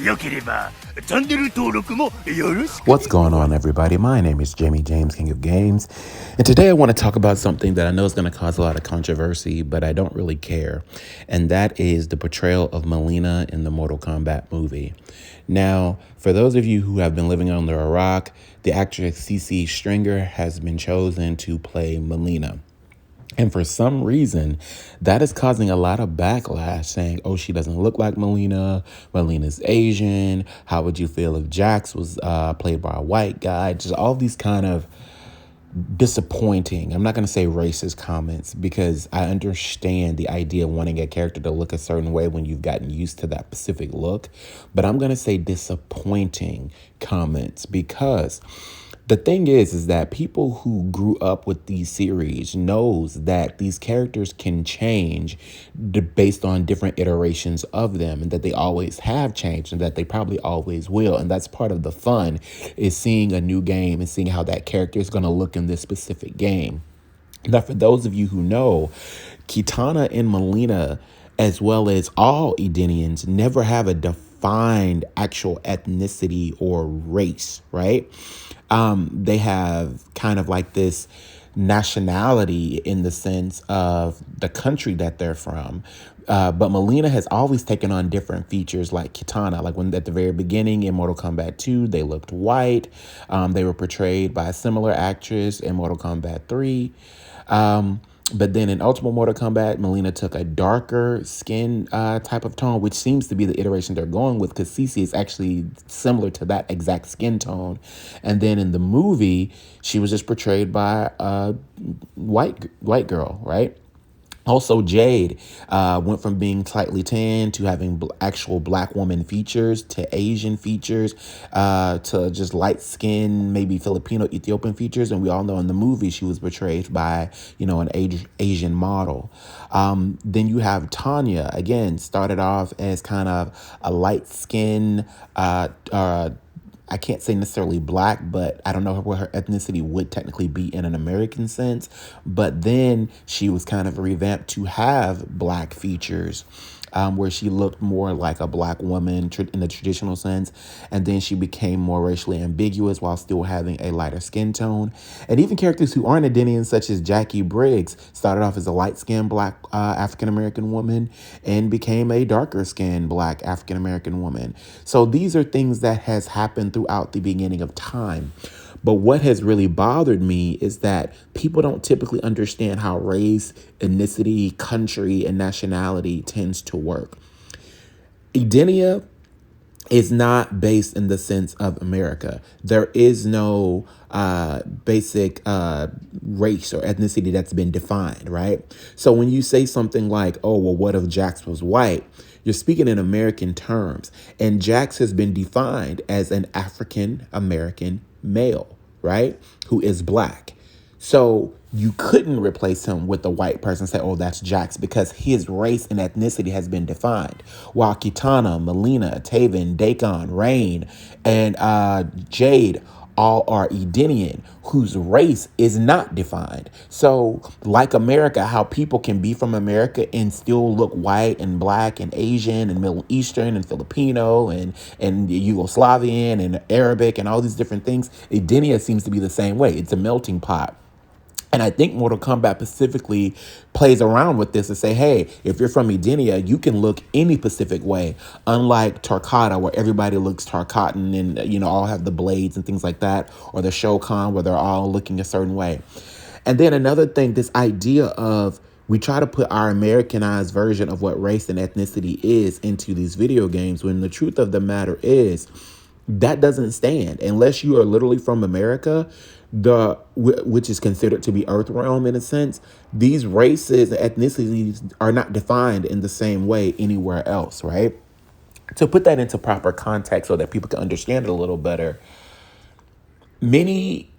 よければチャンネル登録もよろしく What's going on, everybody? My name is Jamie James, King of Games, and today I want to talk about something that I know is going to cause a lot of controversy, but I don't really care, and that is the portrayal of Mileena in the Mortal Kombat movie. Now, for those of you who have been living under a rock, the actress CC Stringer has been chosen to play Mileena. And for some reason, that is causing a lot of backlash saying, oh, she doesn't look like Mileena. Mileena's Asian. How would you feel if Jax was played by a white guy? Just all these kind of disappointing, I'm not going to say racist comments, because I understand the idea of wanting a character to look a certain way when you've gotten used to that specific look. But I'm going to say disappointing comments because the thing is that people who grew up with these series knows that these characters can change based on different iterations of them, and that they always have changed and that they probably always will. And that's part of the fun, is seeing a new game and seeing how that character is going to look in this specific game. Now, for those of you who know, Kitana and Mileena, as well as all Edenians, never have a defined actual ethnicity or race, right? They have kind of like this nationality in the sense of the country that they're from. But Mileena has always taken on different features like Kitana. Like when at the very beginning in Mortal Kombat 2, they looked white. They were portrayed by a similar actress in Mortal Kombat 3. But then in Ultimate Mortal Kombat, Mileena took a darker skin type of tone, which seems to be the iteration they're going with, because Cece is actually similar to that exact skin tone. And then in the movie, she was just portrayed by a white girl, right? Also, Jade went from being slightly tan to having actual black woman features to Asian features to just light skin, maybe Filipino, Ethiopian features. And we all know in the movie she was portrayed by, an Asian model. Then you have Tanya, again, started off as kind of a light skin, I can't say necessarily black, but I don't know what her ethnicity would technically be in an American sense. But then she was kind of revamped to have black features, where she looked more like a black woman in the traditional sense. And then she became more racially ambiguous while still having a lighter skin tone. And even characters who aren't Edenians, such as Jackie Briggs, started off as a light-skinned black African-American woman and became a darker-skinned black African-American woman. So these are things that has happened throughout the beginning of time. But what has really bothered me is that people don't typically understand how race, ethnicity, country, and nationality tends to work. Edenia is not based in the sense of America. There is no basic race or ethnicity that's been defined, right? So when you say something like, oh, well, what if Jax was white? You're speaking in American terms. And Jax has been defined as an African American male, right? Who is black. So you couldn't replace him with a white person and say, oh, that's Jax, because his race and ethnicity has been defined. While Kitana, Mileena, Taven, Daikon, Rain, and Jade all are Edenian, whose race is not defined. So like America, how people can be from America and still look white and black and Asian and Middle Eastern and Filipino and Yugoslavian and Arabic and all these different things, Edenia seems to be the same way. It's a melting pot. And I think Mortal Kombat specifically plays around with this to say, hey, if you're from Edenia, you can look any specific way, unlike Tarkata, where everybody looks Tarkatan and, all have the blades and things like that, or the Shokan, where they're all looking a certain way. And then another thing, this idea of we try to put our Americanized version of what race and ethnicity is into these video games, when the truth of the matter is that doesn't stand unless you are literally from America, which is considered to be Earth realm in a sense. These races and ethnicities are not defined in the same way anywhere else, right? To put that into proper context so that people can understand it a little better, many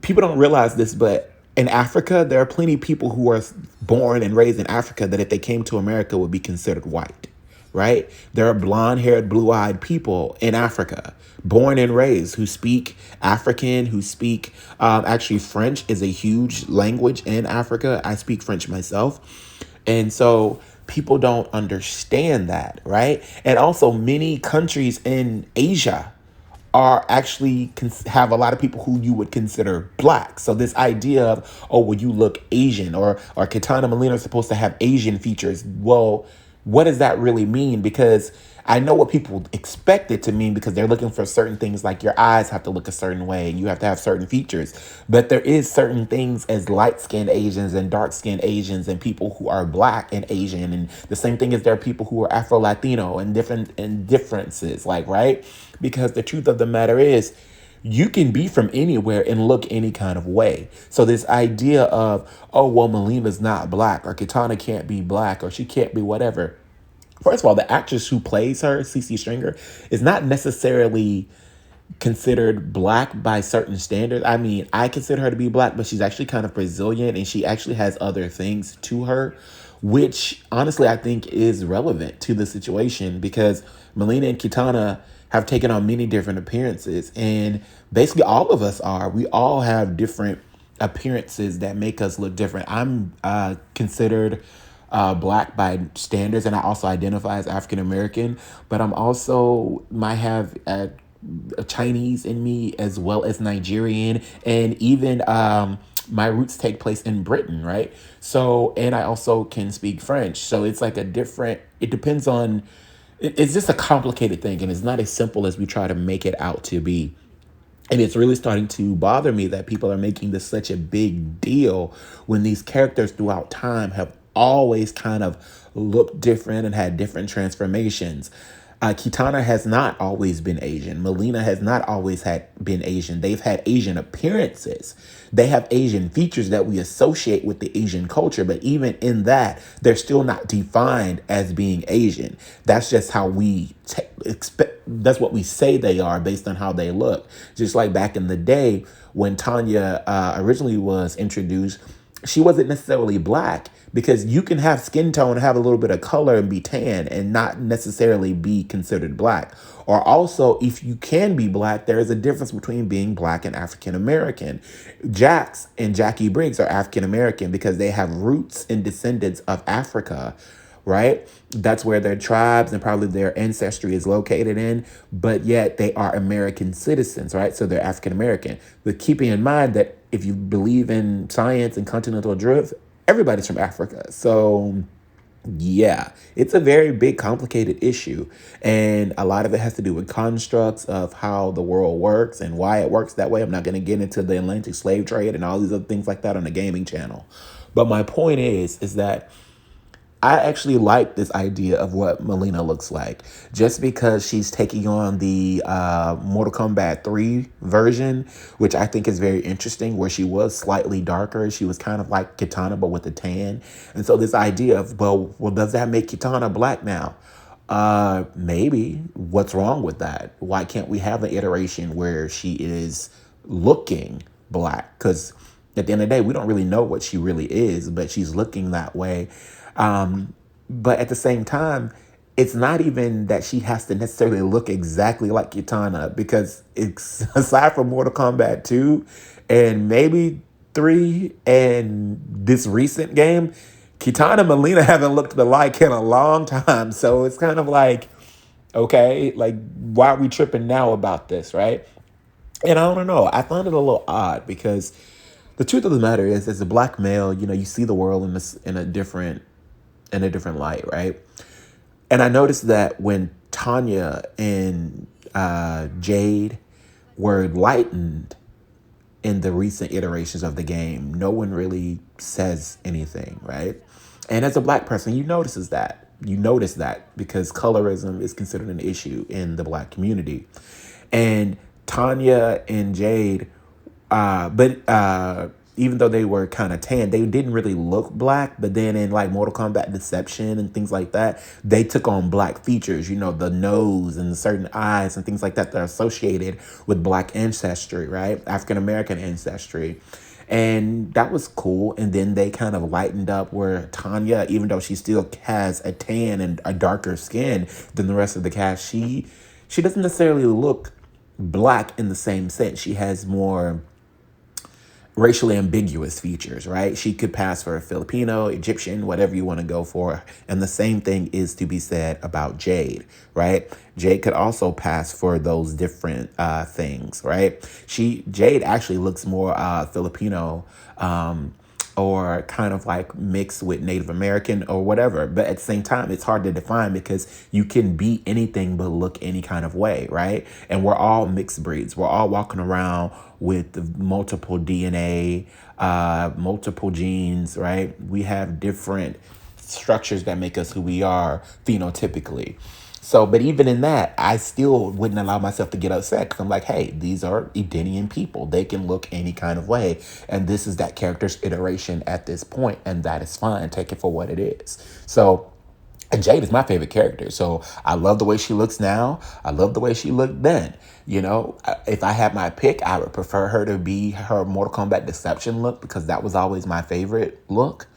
people don't realize this, but in Africa, there are plenty of people who are born and raised in Africa that if they came to America would be considered white, right? There are blonde-haired, blue-eyed people in Africa, born and raised, who speak African, who speak, actually French is a huge language in Africa. I speak French myself. And so people don't understand that, right? And also, many countries in Asia are actually have a lot of people who you would consider black. So this idea of, oh, well, you look Asian, or Kitana Mileena is supposed to have Asian features. Well, what does that really mean? Because I know what people expect it to mean, because they're looking for certain things, like your eyes have to look a certain way and you have to have certain features. But there is certain things as light-skinned Asians and dark-skinned Asians and people who are black and Asian. And the same thing is there are people who are Afro-Latino and differences, like, right? Because the truth of the matter is, you can be from anywhere and look any kind of way. So this idea of, oh, well, Melina's not black, or Kitana can't be black, or she can't be whatever. First of all, the actress who plays her, CC Stringer, is not necessarily considered black by certain standards. I mean, I consider her to be black, but she's actually kind of Brazilian, and she actually has other things to her, which honestly I think is relevant to the situation, because Mileena and Kitana have taken on many different appearances, and basically all of us are. We all have different appearances that make us look different. I'm considered black by standards, and I also identify as African American, but I'm also might have a Chinese in me, as well as Nigerian, and even my roots take place in Britain, right? So, and I also can speak French. So it's like a different, it depends on, it's just a complicated thing, and it's not as simple as we try to make it out to be. And it's really starting to bother me that people are making this such a big deal when these characters throughout time have always kind of looked different and had different transformations. Kitana has not always been Asian. Mileena has not always been Asian. They've had Asian appearances. They have Asian features that we associate with the Asian culture, but even in that, they're still not defined as being Asian. That's just how we expect. That's what we say they are based on how they look. Just like back in the day when Tanya originally was introduced, she wasn't necessarily black, because you can have skin tone, have a little bit of color, and be tan and not necessarily be considered black. Or also, if you can be black, there is a difference between being black and African American. Jax and Jackie Briggs are African American because they have roots and descendants of Africa, right? That's where their tribes and probably their ancestry is located in, but yet they are American citizens, right? So they're African American. But keeping in mind that if you believe in science and continental drift, everybody's from Africa. So yeah, it's a very big, complicated issue. And a lot of it has to do with constructs of how the world works and why it works that way. I'm not going to get into the Atlantic slave trade and all these other things like that on the gaming channel. But my point is that I actually like this idea of what Mileena looks like, just because she's taking on the Mortal Kombat 3 version, which I think is very interesting, where she was slightly darker. She was kind of like Kitana, but with a tan. And so this idea of, well, does that make Kitana black now? Maybe. What's wrong with that? Why can't we have an iteration where she is looking black? Because at the end of the day, we don't really know what she really is, but she's looking that way. But at the same time, it's not even that she has to necessarily look exactly like Kitana, because it's aside from Mortal Kombat 2 and maybe 3 and this recent game, Kitana and Mileena haven't looked alike in a long time. So it's kind of like, okay, like, why are we tripping now about this, right? And I don't know. I find it a little odd, because the truth of the matter is, as a black male, you see the world in a different light, right? And I noticed that when Tanya and Jade were lightened in the recent iterations of the game, no one really says anything, right? And as a black person, you notice that because colorism is considered an issue in the black community. And Tanya and Jade, but even though they were kind of tan, they didn't really look black. But then in like Mortal Kombat Deception and things like that, they took on black features, the nose and certain eyes and things like that are associated with black ancestry, right? African American ancestry. And that was cool. And then they kind of lightened up where Tanya, even though she still has a tan and a darker skin than the rest of the cast, she doesn't necessarily look black in the same sense. She has more racially ambiguous features, right? She could pass for a Filipino, Egyptian, whatever you want to go for. And the same thing is to be said about Jade, right? Jade could also pass for those different things, right? Jade actually looks more Filipino, or kind of like mixed with Native American or whatever. But at the same time, it's hard to define because you can be anything but look any kind of way, right? And we're all mixed breeds. We're all walking around with multiple DNA, multiple genes, right? We have different structures that make us who we are phenotypically. So, but even in that, I still wouldn't allow myself to get upset because I'm like, hey, these are Edenian people. They can look any kind of way. And this is that character's iteration at this point, and that is fine. Take it for what it is. So, and Jade is my favorite character. So I love the way she looks now. I love the way she looked then. You know, if I had my pick, I would prefer her to be her Mortal Kombat Deception look because that was always my favorite look.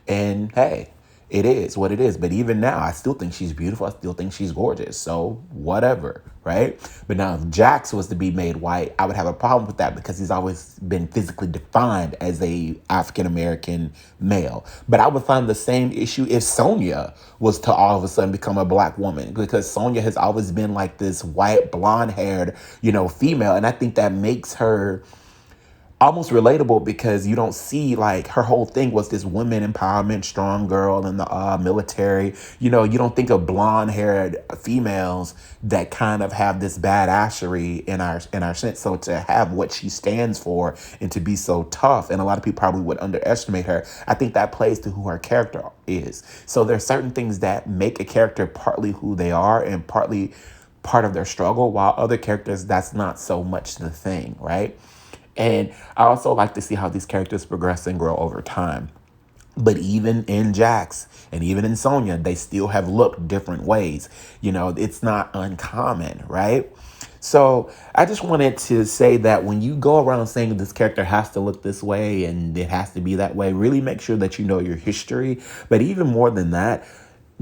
And hey, it is what it is. But even now, I still think she's beautiful. I still think she's gorgeous. So whatever, right? But now if Jax was to be made white, I would have a problem with that because he's always been physically defined as a African-American male. But I would find the same issue if Sonya was to all of a sudden become a black woman because Sonya has always been like this white, blonde-haired, female. And I think that makes her almost relatable because you don't see like her whole thing was this women empowerment, strong girl in the military. You don't think of blonde haired females that kind of have this badassery in our sense. So to have what she stands for and to be so tough, and a lot of people probably would underestimate her. I think that plays to who her character is. So there's certain things that make a character partly who they are and partly part of their struggle, while other characters, that's not so much the thing, right? And I also like to see how these characters progress and grow over time. But even in Jax and even in Sonya, they still have looked different ways. It's not uncommon, right? So I just wanted to say that when you go around saying this character has to look this way and it has to be that way, really make sure that you know your history. But even more than that,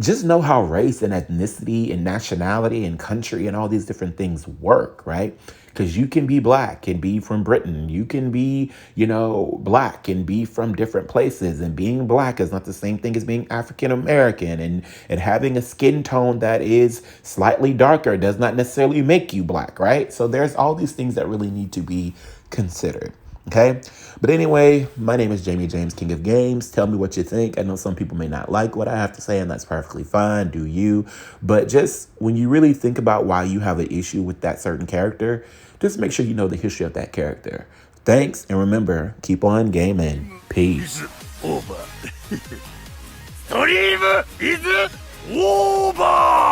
just know how race and ethnicity and nationality and country and all these different things work, right? Because you can be black and be from Britain. You can be, black and be from different places. And being black is not the same thing as being African American. And having a skin tone that is slightly darker does not necessarily make you black, right? So there's all these things that really need to be considered. Okay. But anyway, my name is Jamie James, King of Games. Tell me what you think. I know some people may not like what I have to say, and that's perfectly fine. Do you? But just when you really think about why you have an issue with that certain character, just make sure you know the history of that character. Thanks. And remember, keep on gaming. Peace. Over. Stream is over!